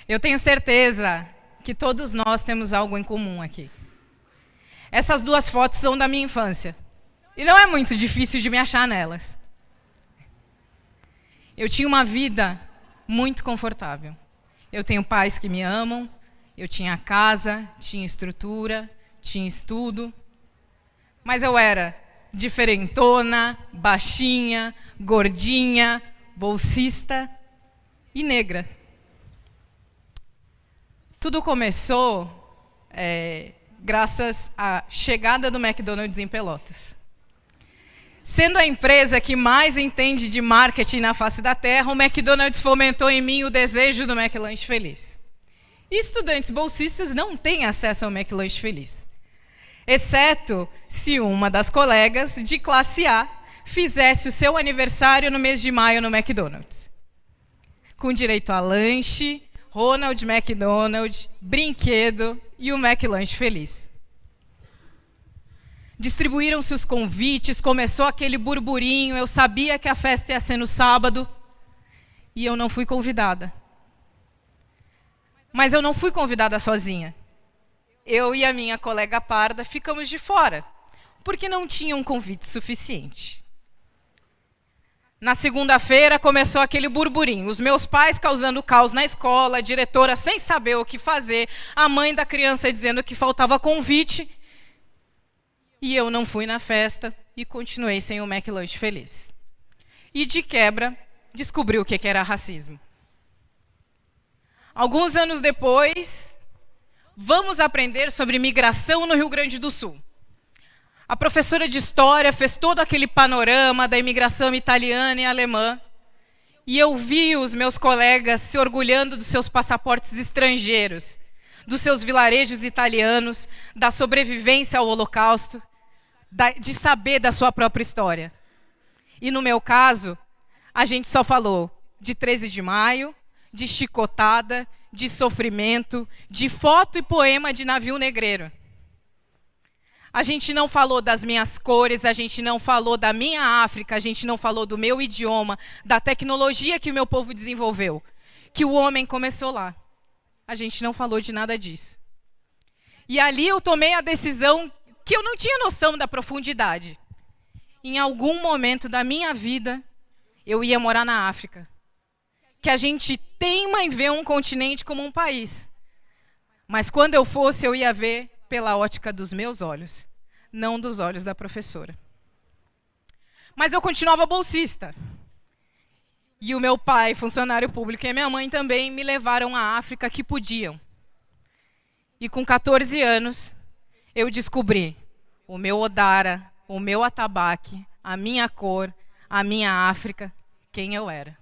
Eu tenho certeza que todos nós temos algo em comum aqui. Essas duas fotos são da minha infância. E não é muito difícil de me achar nelas. Eu tinha uma vida muito confortável. Eu tenho pais que me amam, eu tinha casa, tinha estrutura, tinha estudo. Mas eu era diferentona, baixinha, gordinha, bolsista e negra. Tudo começou graças à chegada do McDonald's em Pelotas. Sendo a empresa que mais entende de marketing na face da terra, o McDonald's fomentou em mim o desejo do McLanche Feliz. E estudantes bolsistas não têm acesso ao McLanche Feliz, exceto se uma das colegas de classe A fizesse o seu aniversário no mês de maio no McDonald's. Com direito a lanche, Ronald McDonald, brinquedo e o McLanche Feliz. Distribuíram-se os convites, começou aquele burburinho, eu sabia que a festa ia ser no sábado e eu não fui convidada. Mas eu não fui convidada sozinha. Eu e a minha colega parda ficamos de fora, porque não tinha um convite suficiente. Na segunda-feira começou aquele burburinho, os meus pais causando caos na escola, a diretora sem saber o que fazer, a mãe da criança dizendo que faltava convite, e eu não fui na festa e continuei sem o McLanche Feliz. E de quebra, descobri o que era racismo. Alguns anos depois, vamos aprender sobre migração no Rio Grande do Sul. A professora de história fez todo aquele panorama da imigração italiana e alemã, e eu vi os meus colegas se orgulhando dos seus passaportes estrangeiros, dos seus vilarejos italianos, da sobrevivência ao Holocausto, de saber da sua própria história. E no meu caso, a gente só falou de 13 de maio, de chicotada, de sofrimento, de foto e poema de navio negreiro. A gente não falou das minhas cores, a gente não falou da minha África, a gente não falou do meu idioma, da tecnologia que o meu povo desenvolveu, que o homem começou lá. A gente não falou de nada disso. E ali eu tomei a decisão que eu não tinha noção da profundidade. Em algum momento da minha vida, eu ia morar na África. Que a gente teima em ver um continente como um país. Mas quando eu fosse, eu ia ver pela ótica dos meus olhos, não dos olhos da professora. Mas eu continuava bolsista. E o meu pai, funcionário público, e a minha mãe também me levaram à África que podiam. E com 14 anos, eu descobri o meu Odara, o meu atabaque, a minha cor, a minha África, quem eu era.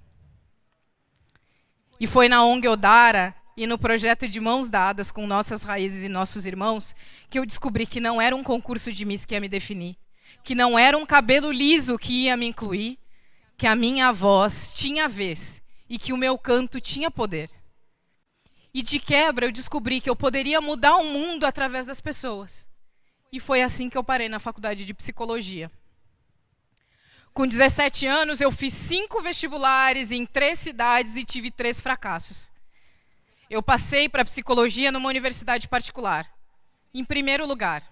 E foi na ONG Odara e no projeto de Mãos Dadas com Nossas Raízes e Nossos Irmãos que eu descobri que não era um concurso de Miss que ia me definir, que não era um cabelo liso que ia me incluir, que a minha voz tinha vez e que o meu canto tinha poder. E de quebra eu descobri que eu poderia mudar o mundo através das pessoas. E foi assim que eu parei na faculdade de psicologia. Com 17 anos eu fiz 5 vestibulares em 3 cidades e tive 3 fracassos. Eu passei para psicologia numa universidade particular, em primeiro lugar.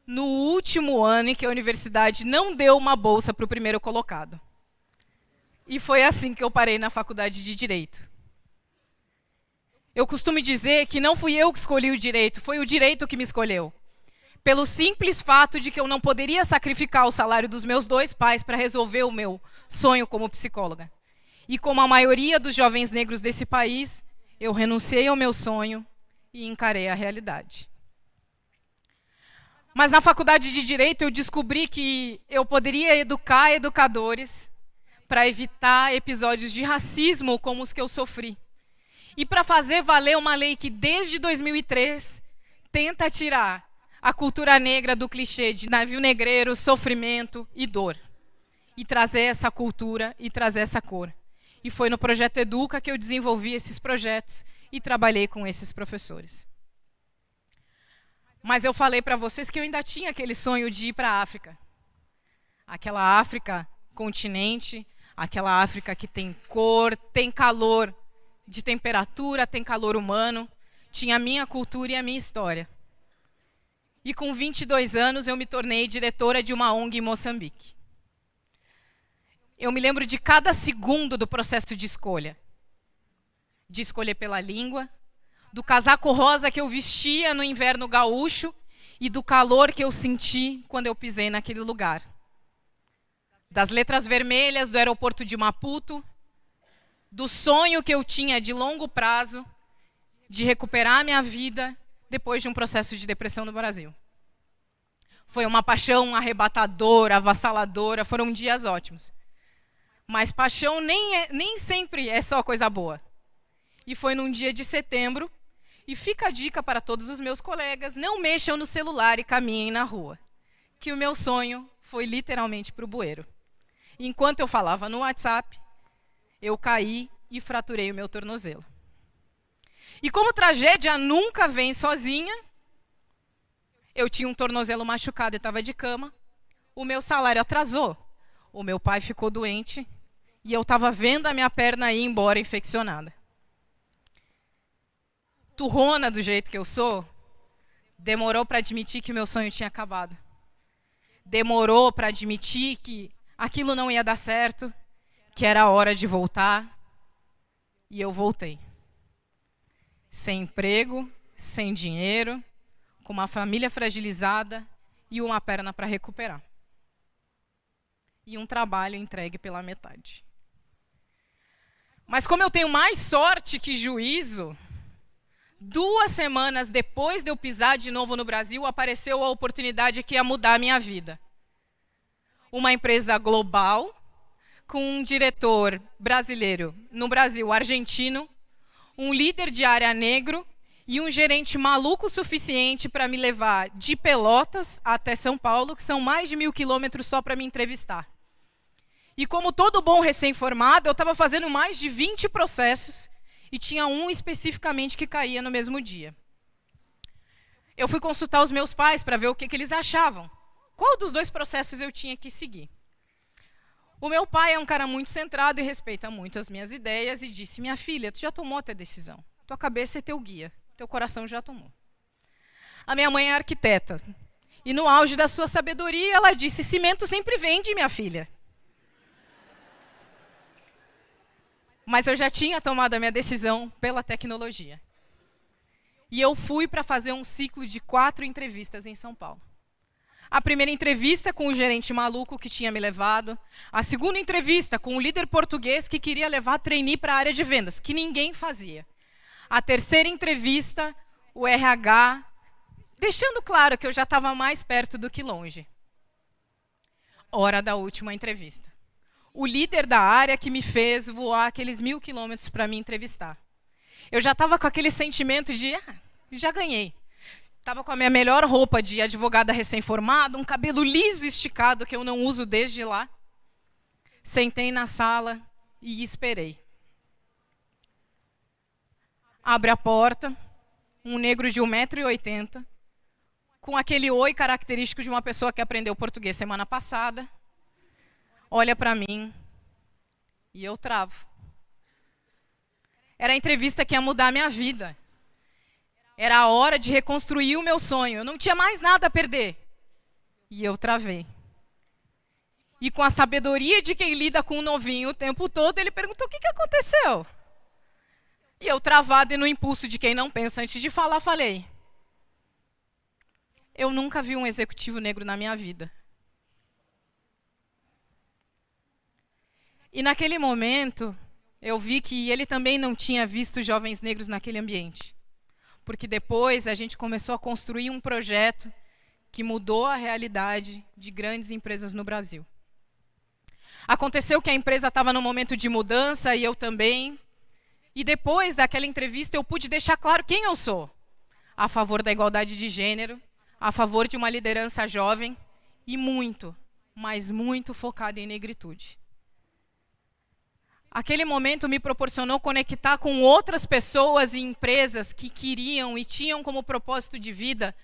No último ano em que a universidade não deu uma bolsa para o primeiro colocado. E foi assim que eu parei na faculdade de Direito. Eu costumo dizer que não fui eu que escolhi o direito, foi o direito que me escolheu. Pelo simples fato de que eu não poderia sacrificar o salário dos meus 2 pais para resolver o meu sonho como psicóloga. E como a maioria dos jovens negros desse país, eu renunciei ao meu sonho e encarei a realidade. Mas na faculdade de Direito eu descobri que eu poderia educar educadores para evitar episódios de racismo como os que eu sofri. E para fazer valer uma lei que desde 2003 tenta tirar a cultura negra do clichê de navio negreiro, sofrimento e dor. E trazer essa cultura e trazer essa cor. E foi no Projeto Educa que eu desenvolvi esses projetos e trabalhei com esses professores. Mas eu falei para vocês que eu ainda tinha aquele sonho de ir para a África. Aquela África continente, aquela África que tem cor, tem calor de temperatura, tem calor humano, tinha a minha cultura e a minha história. E com 22 anos eu me tornei diretora de uma ONG em Moçambique. Eu me lembro de cada segundo do processo de escolha. De escolher pela língua, do casaco rosa que eu vestia no inverno gaúcho e do calor que eu senti quando eu pisei naquele lugar. Das letras vermelhas do aeroporto de Maputo, do sonho que eu tinha de longo prazo de recuperar a minha vida depois de um processo de depressão no Brasil. Foi uma paixão arrebatadora, avassaladora, foram dias ótimos. Mas paixão nem sempre é só coisa boa. E foi num dia de setembro, e fica a dica para todos os meus colegas, não mexam no celular e caminhem na rua, que o meu sonho foi literalmente para o bueiro. Enquanto eu falava no WhatsApp, eu caí e fraturei o meu tornozelo. E como tragédia nunca vem sozinha, eu tinha um tornozelo machucado e estava de cama, o meu salário atrasou, o meu pai ficou doente e eu estava vendo a minha perna ir embora infeccionada. Turrona do jeito que eu sou, demorou para admitir que meu sonho tinha acabado. Demorou para admitir que aquilo não ia dar certo, que era a hora de voltar. E eu voltei. Sem emprego, sem dinheiro, com uma família fragilizada e uma perna para recuperar. E um trabalho entregue pela metade. Mas como eu tenho mais sorte que juízo, 2 semanas depois de eu pisar de novo no Brasil, apareceu a oportunidade que ia mudar a minha vida. Uma empresa global, com um diretor brasileiro no Brasil, argentino, um líder de área negro e um gerente maluco o suficiente para me levar de Pelotas até São Paulo, que são mais de 1.000 quilômetros só para me entrevistar. E como todo bom recém-formado, eu estava fazendo mais de 20 processos e tinha um especificamente que caía no mesmo dia. Eu fui consultar os meus pais para ver o que eles achavam. Qual dos 2 processos eu tinha que seguir? O meu pai é um cara muito centrado e respeita muito as minhas ideias e disse, minha filha, tu já tomou a tua decisão. Tua cabeça é teu guia, teu coração já tomou. A minha mãe é arquiteta. E no auge da sua sabedoria, ela disse, cimento sempre vende, minha filha. Mas eu já tinha tomado a minha decisão pela tecnologia. E eu fui para fazer um ciclo de 4 entrevistas em São Paulo. A primeira entrevista com o gerente maluco que tinha me levado. A segunda entrevista com o líder português que queria levar trainee para a área de vendas, que ninguém fazia. A terceira entrevista, o RH, deixando claro que eu já estava mais perto do que longe. Hora da última entrevista. O líder da área que me fez voar aqueles 1.000 quilômetros para me entrevistar. Eu já estava com aquele sentimento de, já ganhei. Estava com a minha melhor roupa de advogada recém-formada, um cabelo liso esticado que eu não uso desde lá. Sentei na sala e esperei. Abre a porta, um negro de 1,80 m, com aquele oi característico de uma pessoa que aprendeu português semana passada, olha para mim e eu travo. Era a entrevista que ia mudar a minha vida. Era a hora de reconstruir o meu sonho. Eu não tinha mais nada a perder. E eu travei. E com a sabedoria de quem lida com um novinho o tempo todo, ele perguntou, o que aconteceu? E eu, travado e no impulso de quem não pensa antes de falar, falei, eu nunca vi um executivo negro na minha vida. E naquele momento, eu vi que ele também não tinha visto jovens negros naquele ambiente. Porque depois a gente começou a construir um projeto que mudou a realidade de grandes empresas no Brasil. Aconteceu que a empresa estava num momento de mudança e eu também. E depois daquela entrevista eu pude deixar claro quem eu sou. A favor da igualdade de gênero, a favor de uma liderança jovem e muito, mas muito focada em negritude. Aquele momento me proporcionou conectar com outras pessoas e empresas que queriam e tinham como propósito de vida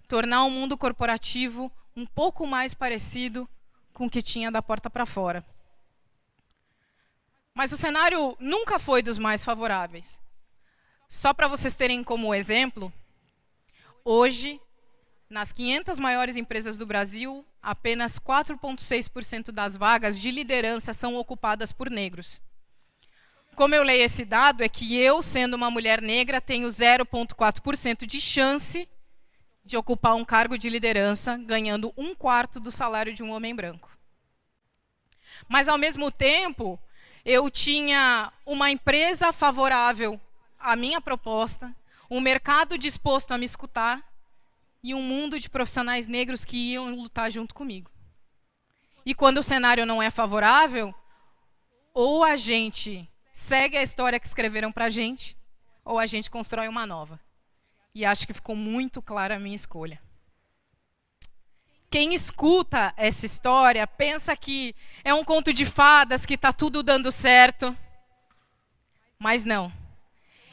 tornar o mundo corporativo um pouco mais parecido com o que tinha da porta para fora. Mas o cenário nunca foi dos mais favoráveis. Só para vocês terem como exemplo, hoje, nas 500 maiores empresas do Brasil, apenas 4,6% das vagas de liderança são ocupadas por negros. Como eu leio esse dado, é que eu, sendo uma mulher negra, tenho 0,4% de chance de ocupar um cargo de liderança, ganhando 1/4 do salário de um homem branco. Mas, ao mesmo tempo, eu tinha uma empresa favorável à minha proposta, um mercado disposto a me escutar e um mundo de profissionais negros que iam lutar junto comigo. E quando o cenário não é favorável, ou a gente segue a história que escreveram para a gente, ou a gente constrói uma nova. E acho que ficou muito clara a minha escolha. Quem escuta essa história pensa que é um conto de fadas, que está tudo dando certo. Mas não.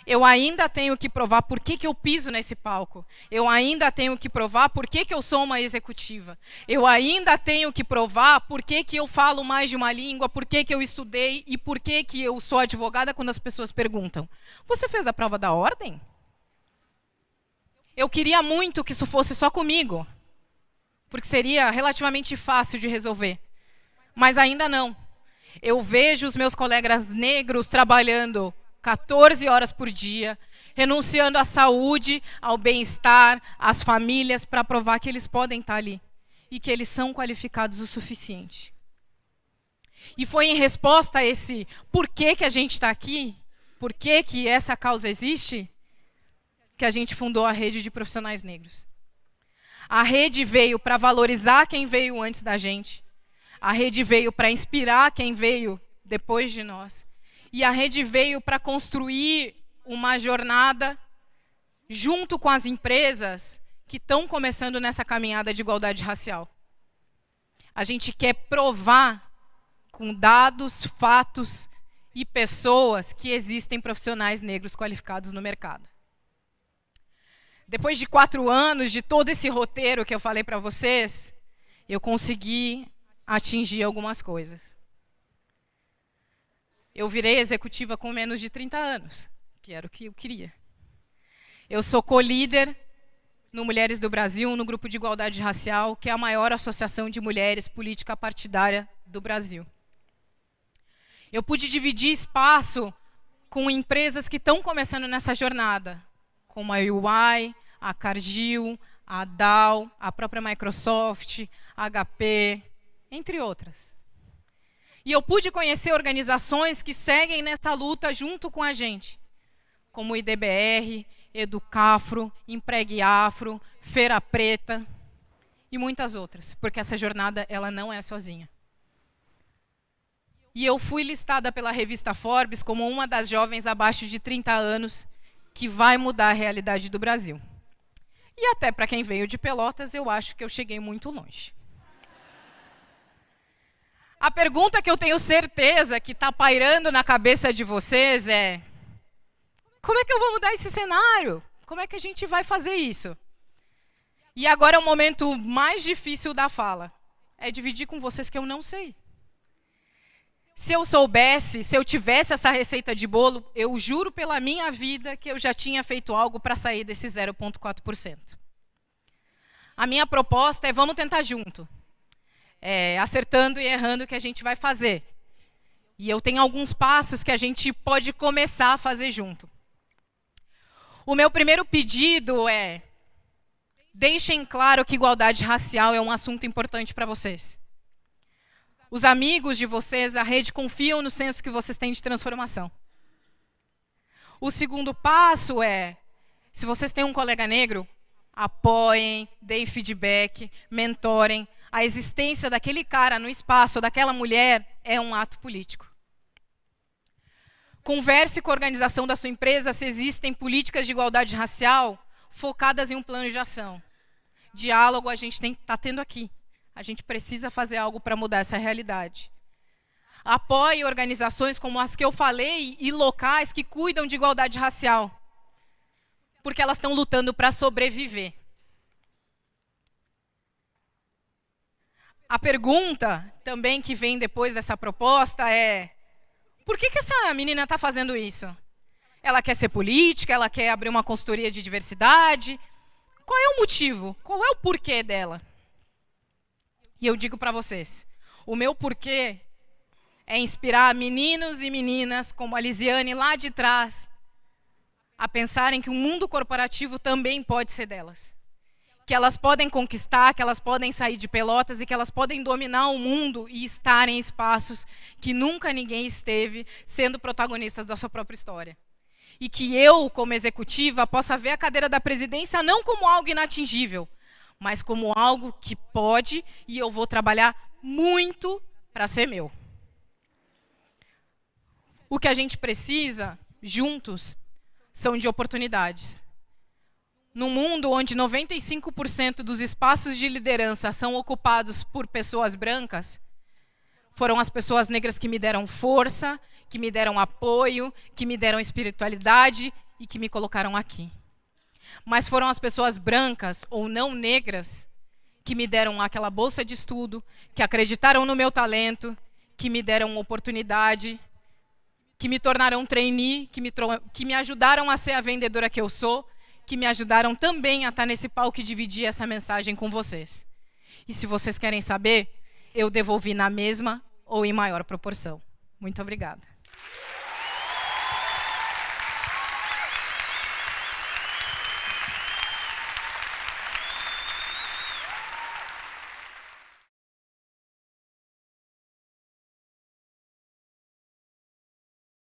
Eu ainda tenho que provar por que eu piso nesse palco. Eu ainda tenho que provar por que eu sou uma executiva. Eu ainda tenho que provar por que eu falo mais de uma língua, por que eu estudei e por que eu sou advogada quando as pessoas perguntam: você fez a prova da ordem? Eu queria muito que isso fosse só comigo, porque seria relativamente fácil de resolver. Mas ainda não. Eu vejo os meus colegas negros trabalhando 14 horas por dia, renunciando à saúde, ao bem-estar, às famílias, para provar que eles podem estar ali e que eles são qualificados o suficiente. E foi em resposta a esse porquê que a gente está aqui, por que essa causa existe, que a gente fundou a Rede de Profissionais Negros. A rede veio para valorizar quem veio antes da gente. A rede veio para inspirar quem veio depois de nós. E a rede veio para construir uma jornada junto com as empresas que estão começando nessa caminhada de igualdade racial. A gente quer provar com dados, fatos e pessoas que existem profissionais negros qualificados no mercado. Depois de 4 anos de todo esse roteiro que eu falei para vocês, eu consegui atingir algumas coisas. Eu virei executiva com menos de 30 anos, que era o que eu queria. Eu sou co-líder no Mulheres do Brasil, no Grupo de Igualdade Racial, que é a maior associação de mulheres política partidária do Brasil. Eu pude dividir espaço com empresas que estão começando nessa jornada, como a UI, a Cargill, a Dow, a própria Microsoft, a HP, entre outras. E eu pude conhecer organizações que seguem nessa luta junto com a gente, como o IDBR, Educafro, Empregue Afro, Feira Preta e muitas outras, porque essa jornada ela não é sozinha. E eu fui listada pela revista Forbes como uma das jovens abaixo de 30 anos que vai mudar a realidade do Brasil. E até para quem veio de Pelotas, eu acho que eu cheguei muito longe. A pergunta que eu tenho certeza que está pairando na cabeça de vocês é: como é que eu vou mudar esse cenário? Como é que a gente vai fazer isso? E agora é o momento mais difícil da fala. É dividir com vocês que eu não sei. Se eu soubesse, se eu tivesse essa receita de bolo, eu juro pela minha vida que eu já tinha feito algo para sair desse 0,4%. A minha proposta é: vamos tentar junto. Acertando e errando o que a gente vai fazer. E eu tenho alguns passos que a gente pode começar a fazer junto. O meu primeiro pedido é: deixem claro que igualdade racial é um assunto importante para vocês. Os amigos de vocês, a rede, confiam no senso que vocês têm de transformação. O segundo passo é: se vocês têm um colega negro, apoiem, deem feedback, mentorem. A existência daquele cara no espaço, daquela mulher, é um ato político. Converse com a organização da sua empresa se existem políticas de igualdade racial focadas em um plano de ação. Diálogo a gente está tendo aqui. A gente precisa fazer algo para mudar essa realidade. Apoie organizações como as que eu falei e locais que cuidam de igualdade racial, porque elas estão lutando para sobreviver. A pergunta também que vem depois dessa proposta é: por que essa menina está fazendo isso? Ela quer ser política? Ela quer abrir uma consultoria de diversidade? Qual é o motivo? Qual é o porquê dela? E eu digo para vocês, o meu porquê é inspirar meninos e meninas como a Lisiane lá de trás a pensarem que o mundo corporativo também pode ser delas. Que elas podem conquistar, que elas podem sair de Pelotas e que elas podem dominar o mundo e estar em espaços que nunca ninguém esteve, sendo protagonistas da sua própria história. E que eu, como executiva, possa ver a cadeira da presidência não como algo inatingível, mas como algo que pode e eu vou trabalhar muito para ser meu. O que a gente precisa, juntos, são de oportunidades. Num mundo onde 95% dos espaços de liderança são ocupados por pessoas brancas, foram as pessoas negras que me deram força, que me deram apoio, que me deram espiritualidade e que me colocaram aqui. Mas foram as pessoas brancas ou não negras que me deram aquela bolsa de estudo, que acreditaram no meu talento, que me deram oportunidade, que me tornaram trainee, que me ajudaram a ser a vendedora que eu sou, que me ajudaram também a estar nesse palco e dividir essa mensagem com vocês. E se vocês querem saber, eu devolvi na mesma ou em maior proporção. Muito obrigada.